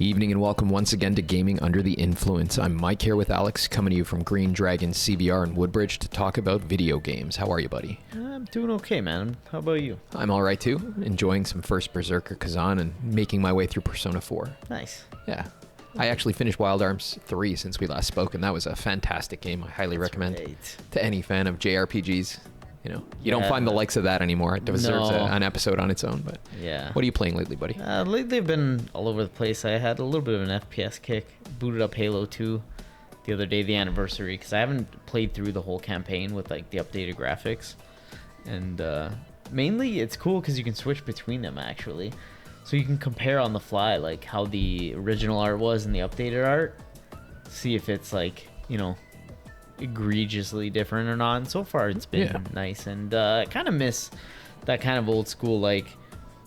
Evening and welcome once again to Gaming Under the Influence. I'm Mike here with Alex, coming to you from GreenDragonCVR in Woodbridge to talk about video games. How are you, buddy? I'm doing okay, man. How about you? I'm all right too. Enjoying some first Berserker Khazan and making my way through Persona 4. Nice. Yeah. I actually finished Wild Arms 3 since we last spoke, and that was a fantastic game. I highly recommend to any fan of JRPGs. You know, you don't find the likes of that anymore. It deserves an episode on its own. But yeah, what are you playing lately, buddy? Lately I've been all over the place. I had a little bit of an FPS kick. Booted up Halo 2 the other day, the anniversary, because I haven't played through the whole campaign with like the updated graphics. And mainly it's cool because you can switch between them actually. So you can compare on the fly like how the original art was and the updated art. See if it's like, you know, egregiously different or not, and so far it's been nice. And I kind of miss that kind of old school like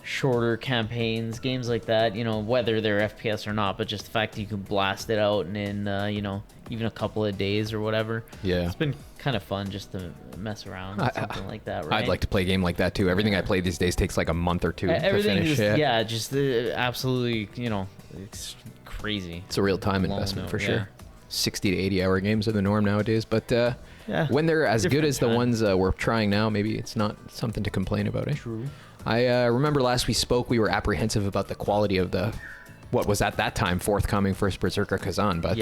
shorter campaigns, games like that, you know, whether they're FPS or not, but just the fact that you can blast it out and in you know, even a couple of days or whatever. It's been kind of fun just to mess around with something like that, right? I'd like to play a game like that too. Everything I play these days takes like a month or two to finish. Just absolutely, you know, it's crazy. It's a real time investment for sure. 60 to 80 hour games are the norm nowadays, but when they're as good as the ones we're trying now, maybe it's not something to complain about. True. I remember last we spoke, we were apprehensive about the quality of what was at that time forthcoming first Berserker Khazan, but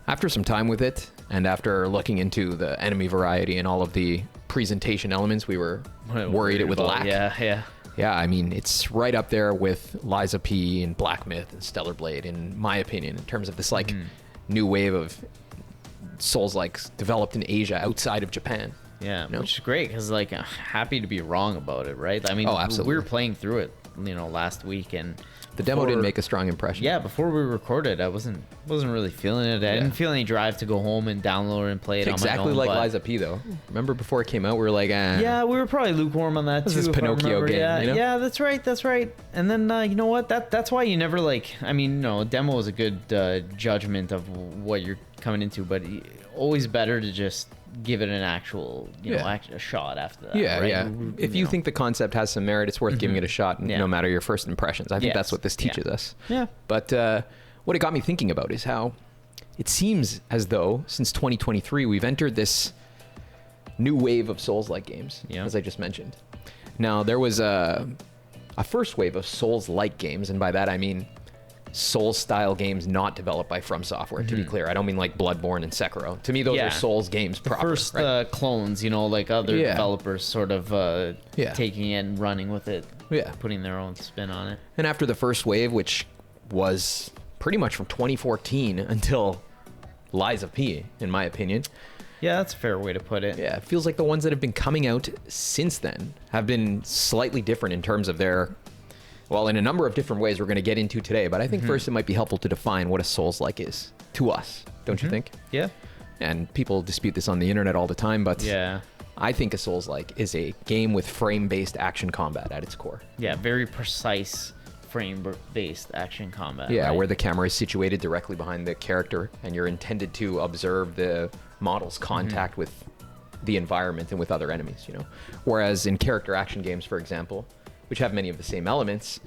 after some time with it, and after looking into the enemy variety and all of the presentation elements, we were worried it would lack. Yeah, I mean, it's right up there with Liza P and Black Myth and Stellar Blade, in my opinion, in terms of this like new wave of Soulslike developed in Asia outside of Japan. Yeah, you know? Which is great because like I'm happy to be wrong about it, right? I mean, absolutely. We were playing through it, you know, last week, and the demo didn't make a strong impression. Yeah, before we recorded, I wasn't really feeling it. I didn't feel any drive to go home and download and play it on my own. Exactly like Liza P though. Remember before it came out, we were like, yeah, we were probably lukewarm on that too. This is Pinocchio game. Yeah, you know? Yeah, that's right. And then you know what? That's why you never like. I mean, no, demo is a good judgment of what you're coming into, but always better to just give it an actual, you know, a shot after that. Right? If you think the concept has some merit, it's worth giving it a shot, no matter your first impressions. I think that's what this teaches us. Yeah. But what it got me thinking about is how it seems as though since 2023 we've entered this new wave of Souls-like games, as I just mentioned. Now there was a first wave of Souls-like games, and by that I mean Souls-style games not developed by From Software, to be clear. I don't mean like Bloodborne and Sekiro. To me, those are Souls games proper. First clones, you know, like other developers sort of taking it and running with it, putting their own spin on it. And after the first wave, which was pretty much from 2014 until Liza P, in my opinion. Yeah, that's a fair way to put it. Yeah, it feels like the ones that have been coming out since then have been slightly different in terms of their... Well, in a number of different ways we're going to get into today, but I think first it might be helpful to define what a Souls-like is to us, don't you think? Yeah. And people dispute this on the internet all the time, but I think a Souls-like is a game with frame-based action combat at its core. Yeah, very precise frame-based action combat. Yeah, where the camera is situated directly behind the character, and you're intended to observe the model's contact with the environment and with other enemies, you know? Whereas in character action games, for example, which have many of the same elements,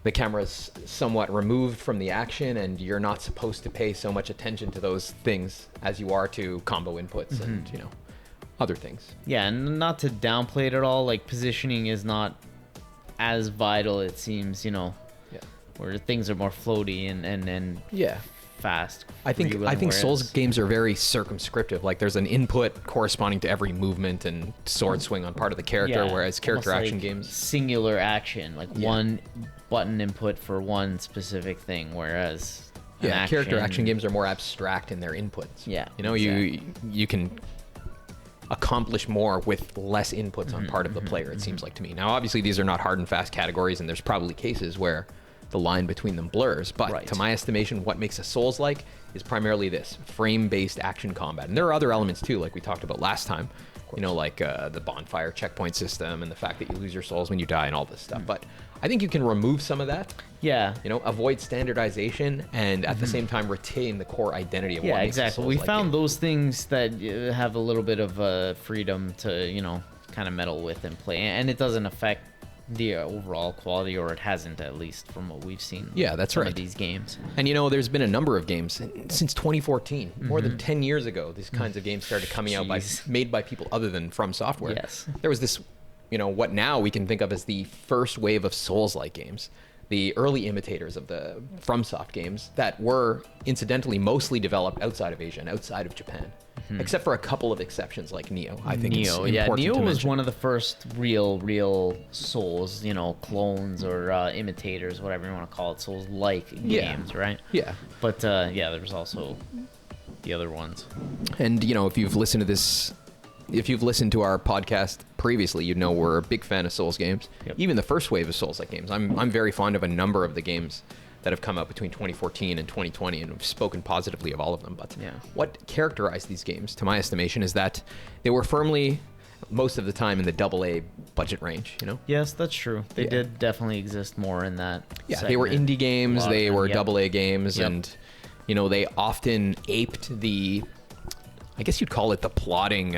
the camera's somewhat removed from the action and you're not supposed to pay so much attention to those things as you are to combo inputs and, you know, other things. Yeah, and not to downplay it at all, like positioning is not as vital, it seems, you know, where things are more floaty and fast. I think Souls games are very circumscriptive. Like there's an input corresponding to every movement and sword swing on part of the character, whereas character action games, singular action, like one button input for one specific thing, whereas character action games are more abstract in their inputs. You know, you can accomplish more with less inputs on part of the player, it seems like to me. Now obviously these are not hard and fast categories, and there's probably cases where the line between them blurs, but to my estimation, what makes a Souls-like is primarily this frame-based action combat. And there are other elements too, like we talked about last time, you know, like the bonfire checkpoint system and the fact that you lose your souls when you die and all this stuff. But I think you can remove some of that. You know, avoid standardization and at the same time retain the core identity of what makes a Souls-like We found game. those things that have a little bit of freedom to, you know, kind of meddle with and play, and it doesn't affect the overall quality, or it hasn't, at least from what we've seen. Yeah, that's right. Of these games. And there's been a number of games since 2014, more than 10 years ago. These kinds of games started coming out made by people other than From Software. Yes. There was this, what now we can think of as the first wave of Souls-like games, the early imitators of the FromSoft games that were incidentally mostly developed outside of Asia and outside of Japan. Except for a couple of exceptions like Neo. I think Neo, Neo was one of the first real Souls, clones or imitators, whatever you want to call it, Souls-like games, right? Yeah. But there was also the other ones. And if you've listened to our podcast previously, we're a big fan of Souls games. Yep. Even the first wave of Souls-like games. I'm very fond of a number of the games that have come out between 2014 and 2020, and we've spoken positively of all of them. But what characterized these games, to my estimation, is that they were firmly, most of the time, in the AA budget range, Yes, that's true. They did definitely exist more in that segment. They were indie games, they were AA games, and, they often aped I guess you'd call it the plotting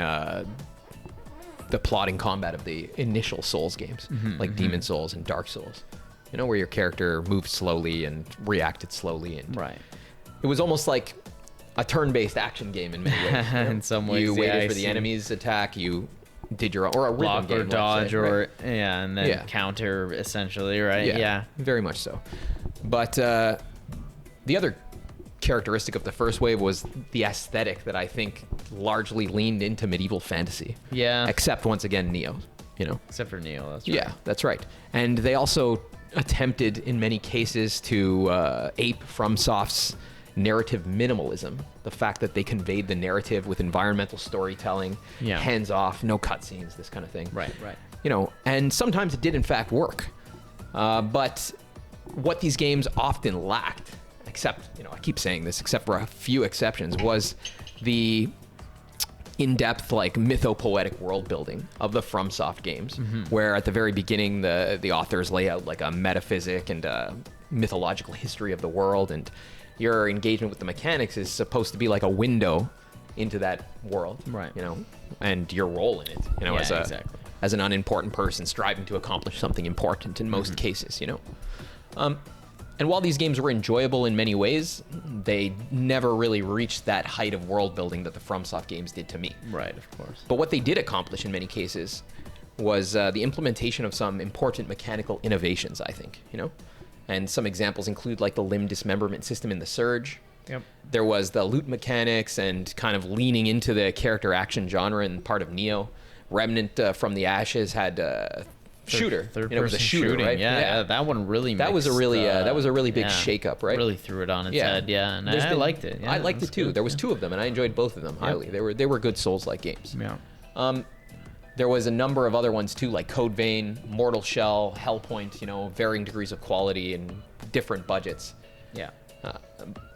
combat of the initial Souls games, like Demon Souls and Dark Souls. Where your character moved slowly and reacted slowly, and it was almost like a turn-based action game in many ways. In some ways, you waited for the enemy's attack, you did your own, or a block rhythm or game, dodge, right? and then counter, essentially, right? Yeah, very much so. But the other characteristic of the first wave was the aesthetic that I think largely leaned into medieval fantasy. Yeah. Except once again Neo, Except for Neo, that's right. Yeah, that's right. And they also attempted in many cases to ape FromSoft's narrative minimalism, the fact that they conveyed the narrative with environmental storytelling, hands off, no cutscenes, this kind of thing. Right. And sometimes it did in fact work. But what these games often lacked, except, I keep saying this, except for a few exceptions, was the in-depth, like, mythopoetic world building of the FromSoft games, where at the very beginning the authors lay out like a metaphysic and a mythological history of the world, and your engagement with the mechanics is supposed to be like a window into that world, right? And your role in it, as an unimportant person striving to accomplish something important in most cases, And while these games were enjoyable in many ways, they never really reached that height of world building that the FromSoft games did to me. Right, of course. But what they did accomplish in many cases was the implementation of some important mechanical innovations, I think, And some examples include like the limb dismemberment system in the Surge. Yep. There was the loot mechanics and kind of leaning into the character action genre in part of Neo. Remnant from the Ashes had shooter. It was a shooter, shooting, right? Yeah, that one really that was a really big shake-up, right? Really threw it on its head, and I liked it. Yeah, I liked it too. Good, there was two of them, and I enjoyed both of them highly. They were good Souls-like games. Yeah. There was a number of other ones too, like Code Vein, Mortal Shell, Hellpoint. Varying degrees of quality and different budgets. Yeah.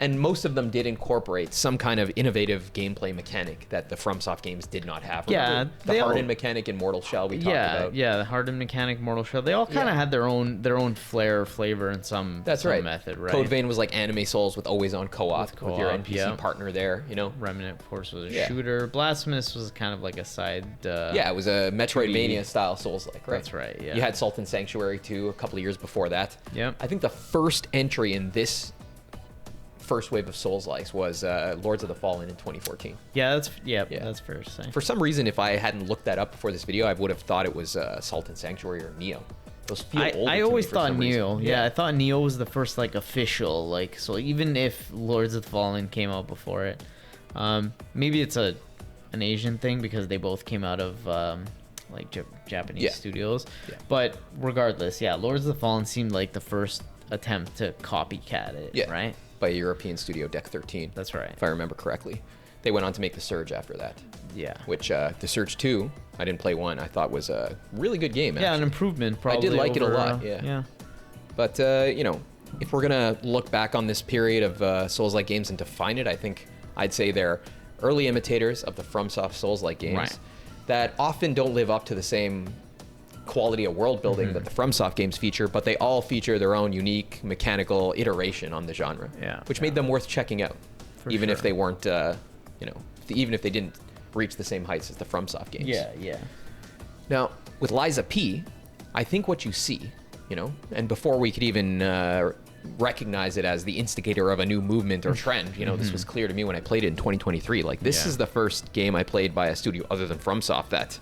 And most of them did incorporate some kind of innovative gameplay mechanic that the FromSoft games did not have. Remember the hardened mechanic in Mortal Shell we talked about. Yeah, the hardened mechanic, Mortal Shell. They all kind of had their own flavor and some method, right? Code Vein was like Anime Souls with always on co-op with your NPC partner there, Remnant, of course, was a shooter. Blasphemous was kind of like a side. It was a Metroidvania style Souls-like, right? That's right. Yeah. You had Sultan Sanctuary too a couple of years before that. Yeah. I think the first entry in this first wave of Souls-likes was Lords of the Fallen in 2014. That's fair to say. For some reason, if I hadn't looked that up before this video, I would have thought it was Sultan Sanctuary or Neo. Those feel older I always to me thought for some Neo. reason. Yeah, I thought Neo was the first official so even if Lords of the Fallen came out before it, maybe it's an Asian thing because they both came out of Japanese studios. Yeah. But regardless, Lords of the Fallen seemed like the first attempt to copycat it, right? By a European studio, Deck 13. That's right. If I remember correctly. They went on to make The Surge after that. Yeah. Which, The Surge 2, I didn't play 1, I thought was a really good game, actually. Yeah, an improvement, probably. I did like it a lot, yeah. But, if we're going to look back on this period of Souls-like games and define it, I think I'd say they're early imitators of the FromSoft Souls-like games that often don't live up to the same quality of world building that the FromSoft games feature, but they all feature their own unique mechanical iteration on the genre, which made them worth checking out, even if they weren't, even if they didn't reach the same heights as the FromSoft games. Yeah. Now, with Liza P, I think what you see, you know, and before we could even recognize it as the instigator of a new movement or trend, you know, this was clear to me when I played it in 2023. Like, this is the first game I played by a studio other than FromSoft that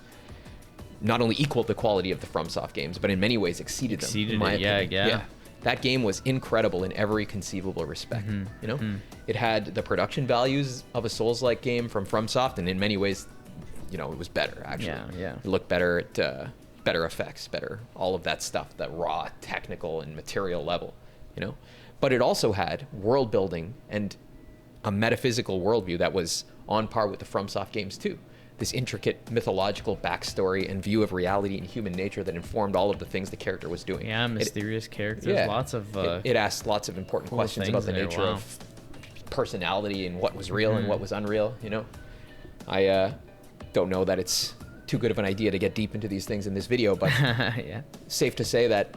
not only equaled the quality of the FromSoft games, but in many ways exceeded them. In my opinion. Yeah. That game was incredible in every conceivable respect. You know, it had the production values of a Souls-like game from FromSoft, and in many ways, you know, it was better actually. It looked better at better effects, better all of that stuff, that raw technical and material level. You know, but it also had world building and a metaphysical worldview that was on par with the FromSoft games too. This intricate mythological backstory and view of reality and human nature that informed all of the things the character was doing. Yeah, mysterious characters. Lots of. It asked lots of important questions about the nature of personality and what was real and what was unreal. You know, I don't know that it's too good of an idea to get deep into these things in this video, but safe to say that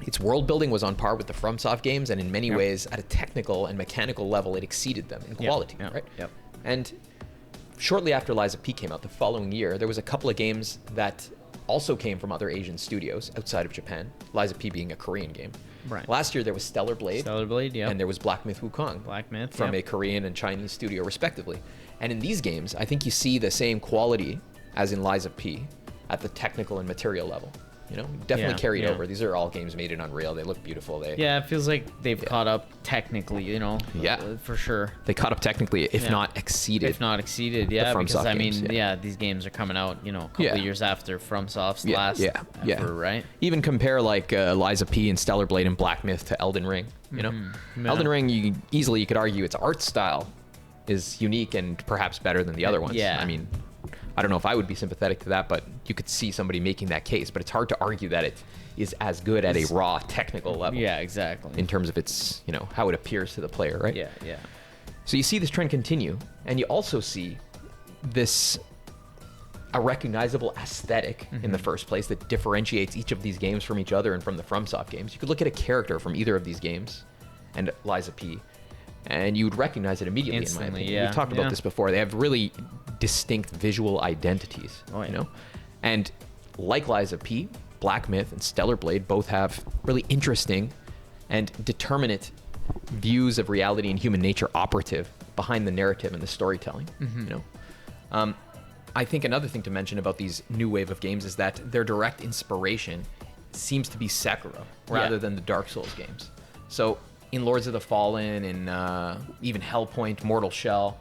its world building was on par with the FromSoft games, and in many ways, at a technical and mechanical level, it exceeded them in quality, right? And shortly after Lies of P came out, the following year, there was a couple of games that also came from other Asian studios outside of Japan, Lies of P being a Korean game. Last year, there was Stellar Blade, and there was Black Myth Wukong, from a Korean and Chinese studio, respectively. And in these games, I think you see the same quality as in Lies of P at the technical and material level. You know, definitely carried over. These are all games made in Unreal. They look beautiful. It feels like they've caught up technically, you know. For sure. They caught up technically, if not exceeded. Because I mean, these games are coming out, you know, a couple of years after FromSoft's last effort, right? Even compare like Lies of P and Stellar Blade and Black Myth to Elden Ring, you know. Elden Ring, you could argue its art style is unique and perhaps better than the other ones. I mean, I don't know if I would be sympathetic to that, but you could see somebody making that case. But it's hard to argue that it is as good at a raw technical level. In terms of its, you know, how it appears to the player, right? So you see this trend continue, and you also see a recognizable aesthetic in the first place that differentiates each of these games from each other and from the FromSoft games. You could look at a character from either of these games and Lies of P, and you would recognize it immediately. Instantly, in my opinion. We've talked about this before. They have really distinct visual identities, you know? And like Lies of P, Black Myth and Stellar Blade both have really interesting and determinate views of reality and human nature operative behind the narrative and the storytelling, you know? I think another thing to mention about these new wave of games is that their direct inspiration seems to be Sekiro rather than the Dark Souls games. So in Lords of the Fallen and even Hellpoint, Mortal Shell,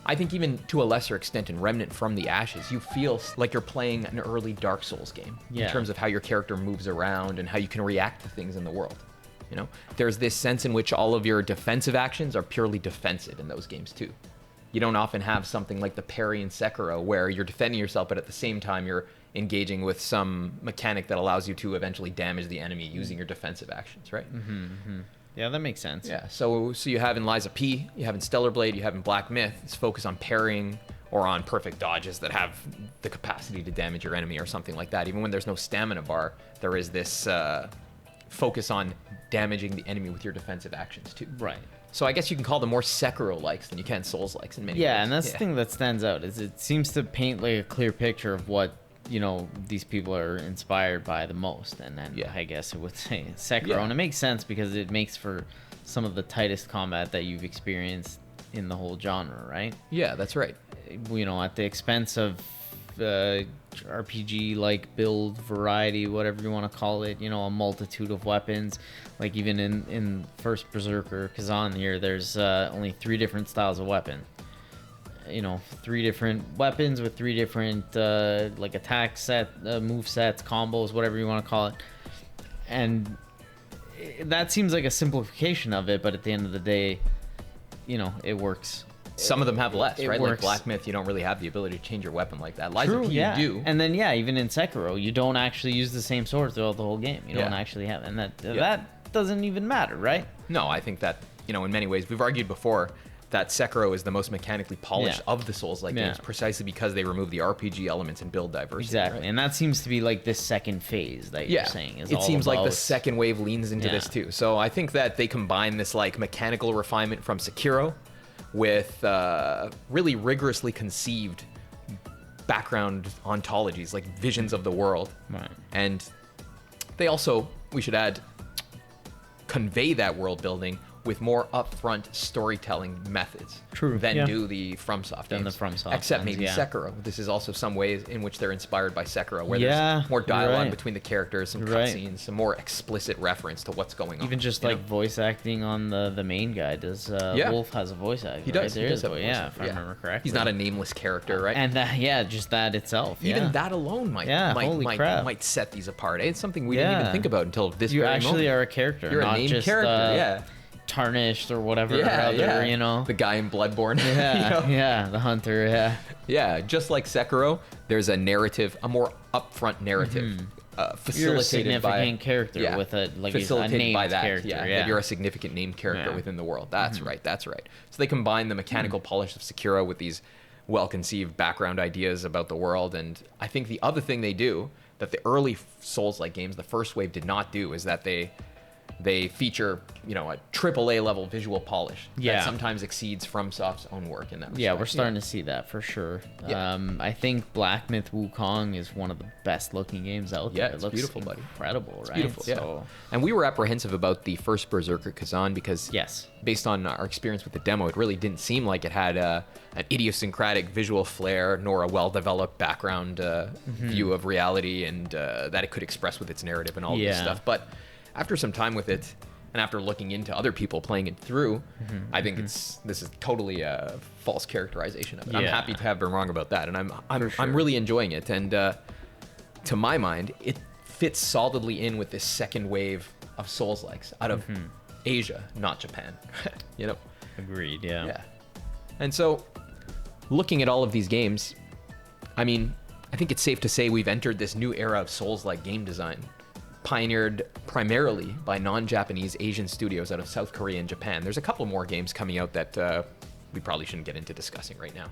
I think even to a lesser extent in Remnant from the Ashes, you feel like you're playing an early Dark Souls game in terms of how your character moves around and how you can react to things in the world. You know, there's this sense in which all of your defensive actions are purely defensive in those games too. You don't often have something like the parry in Sekiro where you're defending yourself, but at the same time you're engaging with some mechanic that allows you to eventually damage the enemy using your defensive actions, right? Yeah, that makes sense. Yeah, so you have in Lies of P, you have in Stellar Blade, you have in Black Myth, it's focused on parrying or on perfect dodges that have the capacity to damage your enemy or something like that. Even when there's no stamina bar, there is this focus on damaging the enemy with your defensive actions too. So I guess you can call them more Sekiro-likes than you can Souls-likes in many ways. And that's the thing that stands out, is it seems to paint like a clear picture of what, you know, these people are inspired by the most. And then I guess it would say Sekiro. And it makes sense because it makes for some of the tightest combat that you've experienced in the whole genre, right? Yeah, that's right. You know, at the expense of RPG-like build variety, whatever you want to call it, you know, a multitude of weapons. Like even in first Berserker, Khazan here, there's only 3 different styles of weapon. You know, 3 different weapons with 3 different like attack set, move sets, combos, whatever you want to call it. And that seems like a simplification of it, but at the end of the day, you know, it works. Some of them have less, right? Works. Like Black Myth, you don't really have the ability to change your weapon like that. Lies of P, you do. And then, even in Sekiro, you don't actually use the same sword throughout the whole game. You don't actually have, and that doesn't even matter, right? No, I think that, you know, in many ways, we've argued before that Sekiro is the most mechanically polished of the Souls-like games, precisely because they remove the RPG elements and build diversity. Exactly, and that seems to be like this second phase that you're saying. It seems like the second wave leans into this too. So I think that they combine this like mechanical refinement from Sekiro with really rigorously conceived background ontologies, like visions of the world. Right. And they also, we should add, convey that world building with more upfront storytelling methods than do the FromSoft games. Except maybe Sekiro. This is also some ways in which they're inspired by Sekiro, where there's more dialogue between the characters, some cutscenes, some more explicit reference to what's going on. Even just like voice acting on the main guy. Does Wolf has a voice actor? He does. Right? He does have a voice yeah, actor. if I remember correctly. He's not a nameless character, right? And that, just that itself. Even that alone might set these apart. It's something we didn't even think about until this very moment. You actually are a character. You're not a named just, character, tarnished or whatever you know, the guy in Bloodborne. The hunter. Just like Sekiro, there's a narrative, a more upfront narrative, facilitated you're a significant by character with a named by that, character. That you're a significant named character within the world. That's right. So they combine the mechanical polish of Sekiro with these well-conceived background ideas about the world. And I think the other thing they do that the early Souls-like games, the first wave, did not do is that they feature, a AAA level visual polish that sometimes exceeds FromSoft's own work in that respect. Yeah, we're starting to see that for sure. I think Black Myth Wukong is one of the best looking games out there. It's looks beautiful, buddy. Incredible, right? Beautiful, so... And we were apprehensive about the first Berserker Khazan because based on our experience with the demo, it really didn't seem like it had an idiosyncratic visual flair nor a well-developed background view of reality and that it could express with its narrative and all of this stuff. But after some time with it, and after looking into other people playing it through, I think this is totally a false characterization of it. I'm happy to have been wrong about that, and I'm really enjoying it. And to my mind, it fits solidly in with this second wave of Souls-likes out of Asia, not Japan. Agreed. Yeah. And so, looking at all of these games, I mean, I think it's safe to say we've entered this new era of Souls-like game design, pioneered primarily by non-Japanese Asian studios out of South Korea and Japan. There's a couple more games coming out that we probably shouldn't get into discussing right now.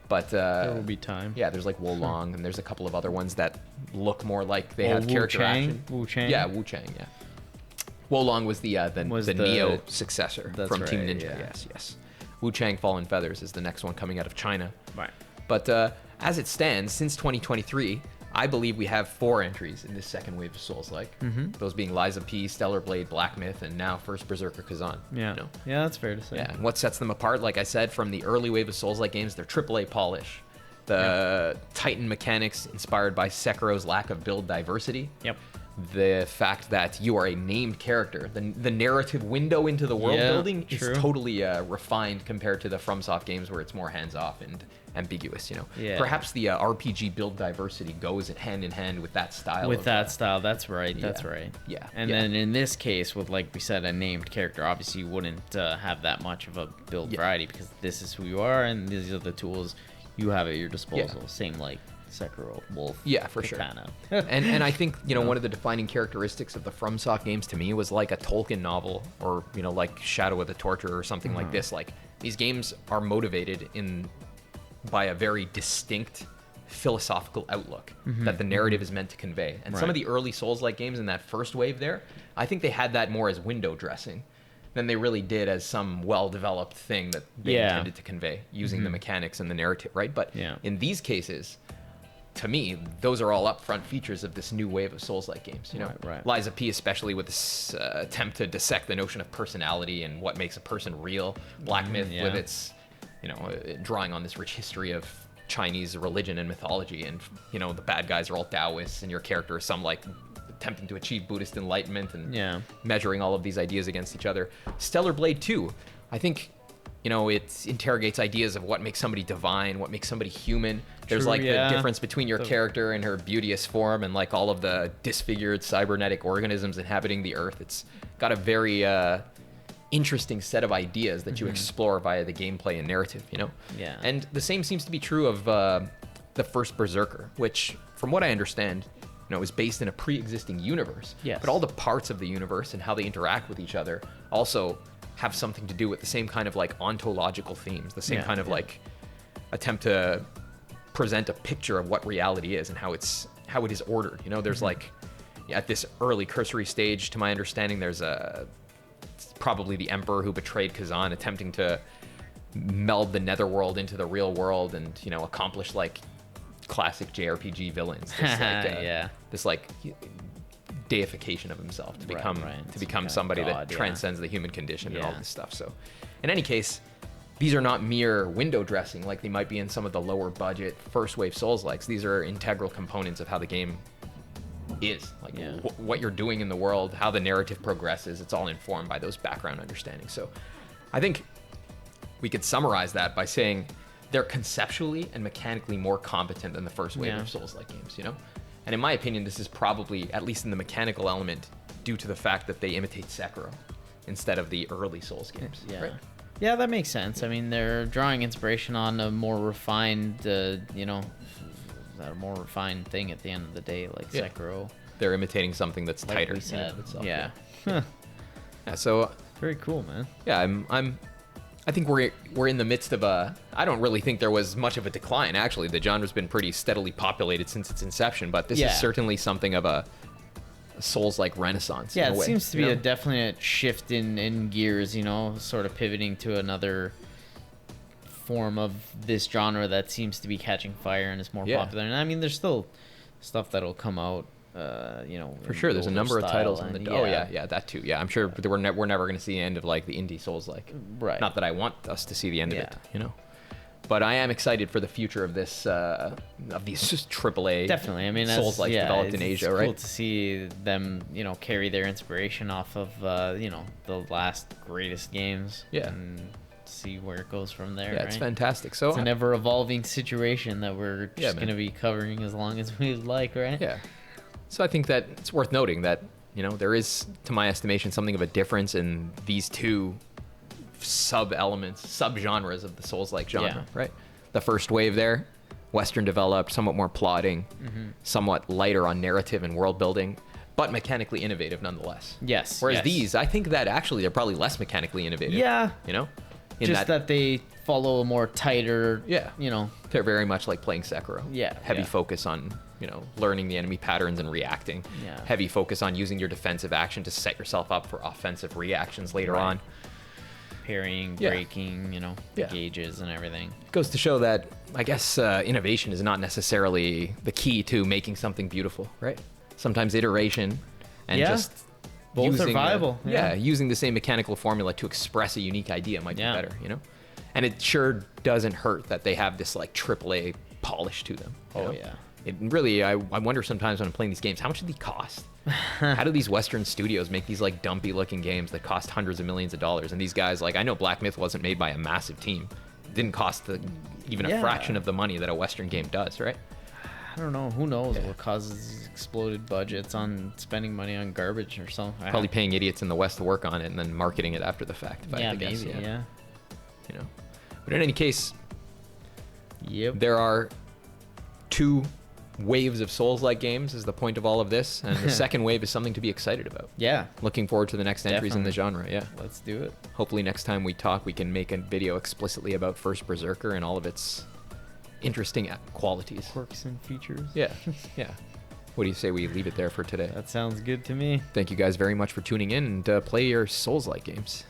But there will be time. Yeah, there's like Wukong, and there's a couple of other ones that look more like they have character action. Wu-Chang? Yeah, Wu-Chang, yeah. Wukong was the Neo successor from Team Ninja. Yes. Wu-Chang Fallen Feathers is the next one coming out of China. Right. But as it stands, since 2023, I believe we have 4 entries in this second wave of Souls-like. Those being Liza P, Stellar Blade, Black Myth, and now first Berserker Khazan. Yeah, that's fair to say. Yeah, and what sets them apart, like I said, from the early wave of Souls-like games, their AAA polish, the Titan mechanics inspired by Sekiro's lack of build diversity. The fact that you are a named character, the narrative window into the world building is totally refined compared to the FromSoft games where it's more hands-off and ambiguous. Perhaps the RPG build diversity goes hand in hand with that style. That's right. Yeah. And then in this case, with like we said, a named character, obviously you wouldn't have that much of a build variety because this is who you are and these are the tools you have at your disposal. Same like Sekiro, Wolf, for Katana. Sure. and I think one of the defining characteristics of the FromSoft games to me was like a Tolkien novel or like Shadow of the Torturer or something like this. Like these games are motivated by a very distinct philosophical outlook that the narrative is meant to convey. And some of the early Souls-like games in that first wave there, I think they had that more as window dressing than they really did as some well-developed thing that they intended to convey using the mechanics and the narrative, right? But in these cases, to me, those are all upfront features of this new wave of Souls-like games. Liza P, especially with this attempt to dissect the notion of personality and what makes a person real. Black Myth with its, drawing on this rich history of Chinese religion and mythology, and the bad guys are all Taoists, and your character is some like attempting to achieve Buddhist enlightenment and measuring all of these ideas against each other. Stellar Blade 2, I think. It interrogates ideas of what makes somebody divine, what makes somebody human. There's the difference between your character and her beauteous form and like all of the disfigured cybernetic organisms inhabiting the earth. It's got a very interesting set of ideas that you explore via the gameplay and narrative, And the same seems to be true of the first Berserker, which, from what I understand, is based in a pre-existing universe. But all the parts of the universe and how they interact with each other also have something to do with the same kind of like ontological themes, the same kind of like attempt to present a picture of what reality is and how it is ordered. There's like at this early cursory stage, to my understanding, there's probably the emperor who betrayed Khazan attempting to meld the netherworld into the real world and accomplish like classic JRPG villains. This, Yeah. This like deification of himself to become somebody that transcends the human condition and all this stuff. So, in any case, these are not mere window dressing like they might be in some of the lower budget first wave Souls-likes. These are integral components of how the game is, like what you're doing in the world, how the narrative progresses. It's all informed by those background understandings. So I think we could summarize that by saying they're conceptually and mechanically more competent than the first wave of Souls-like games, you know? And in my opinion, this is probably, at least in the mechanical element, due to the fact that they imitate Sekiro instead of the early Souls games. Right? Yeah, that makes sense. I mean, they're drawing inspiration on a more refined, a more refined thing at the end of the day, like Sekiro. They're imitating something that's like tighter. We said. Yeah. Yeah. So very cool, man. Yeah, I think we're in the midst of I don't really think there was much of a decline. Actually, the genre's been pretty steadily populated since its inception, but this is certainly something of a Souls-like renaissance. Yeah, in a way, it seems to be a definite shift in gears, sort of pivoting to another form of this genre that seems to be catching fire and is more popular. And I mean, there's still stuff that'll come out, for sure. There's a number of titles on the that too. Yeah, I'm sure we're never going to see the end of like the indie Souls-like. Right. Not that I want us to see the end of it, But I am excited for the future of this, of these just AAA definitely. I mean, Souls-like developed in Asia, right? It's cool to see them, carry their inspiration off of, the last greatest games. Yeah. And see where it goes from there. Yeah, it's fantastic. So it's an ever-evolving situation that we're just going to be covering as long as we like, right? Yeah. So I think that it's worth noting that, there is, to my estimation, something of a difference in these two sub-elements, sub-genres of the Souls-like genre, right? The first wave there, Western developed, somewhat more plotting, somewhat lighter on narrative and world building, but mechanically innovative nonetheless. Yes. Whereas these, I think that actually they're probably less mechanically innovative. Yeah. Just that they follow a more tighter, They're very much like playing Sekiro. Yeah. Heavy focus on, learning the enemy patterns and reacting. Yeah. Heavy focus on using your defensive action to set yourself up for offensive reactions later on. Parrying, breaking, gauges and everything. It goes to show that, I guess, innovation is not necessarily the key to making something beautiful, right? Sometimes iteration and just both are viable. Using the same mechanical formula to express a unique idea might be better, And it sure doesn't hurt that they have this like AAA polish to them. It really, I wonder sometimes when I'm playing these games, how much do they cost? How do these Western studios make these like dumpy looking games that cost hundreds of millions of dollars? And these guys, like, I know Black Myth wasn't made by a massive team. It didn't cost even a fraction of the money that a Western game does, right? I don't know. Who knows what causes these exploded budgets on spending money on garbage or something? Probably paying idiots in the West to work on it and then marketing it after the fact. If I had to guess. Yeah. But in any case, there are two waves of Souls-like games is the point of all of this, and the second wave is something to be excited about. Yeah. Looking forward to the next entries in the genre. Yeah. Let's do it. Hopefully next time we talk, we can make a video explicitly about first Berserker and all of its interesting qualities. Quirks and features. Yeah. What do you say we leave it there for today? That sounds good to me. Thank you guys very much for tuning in, and play your Souls-like games.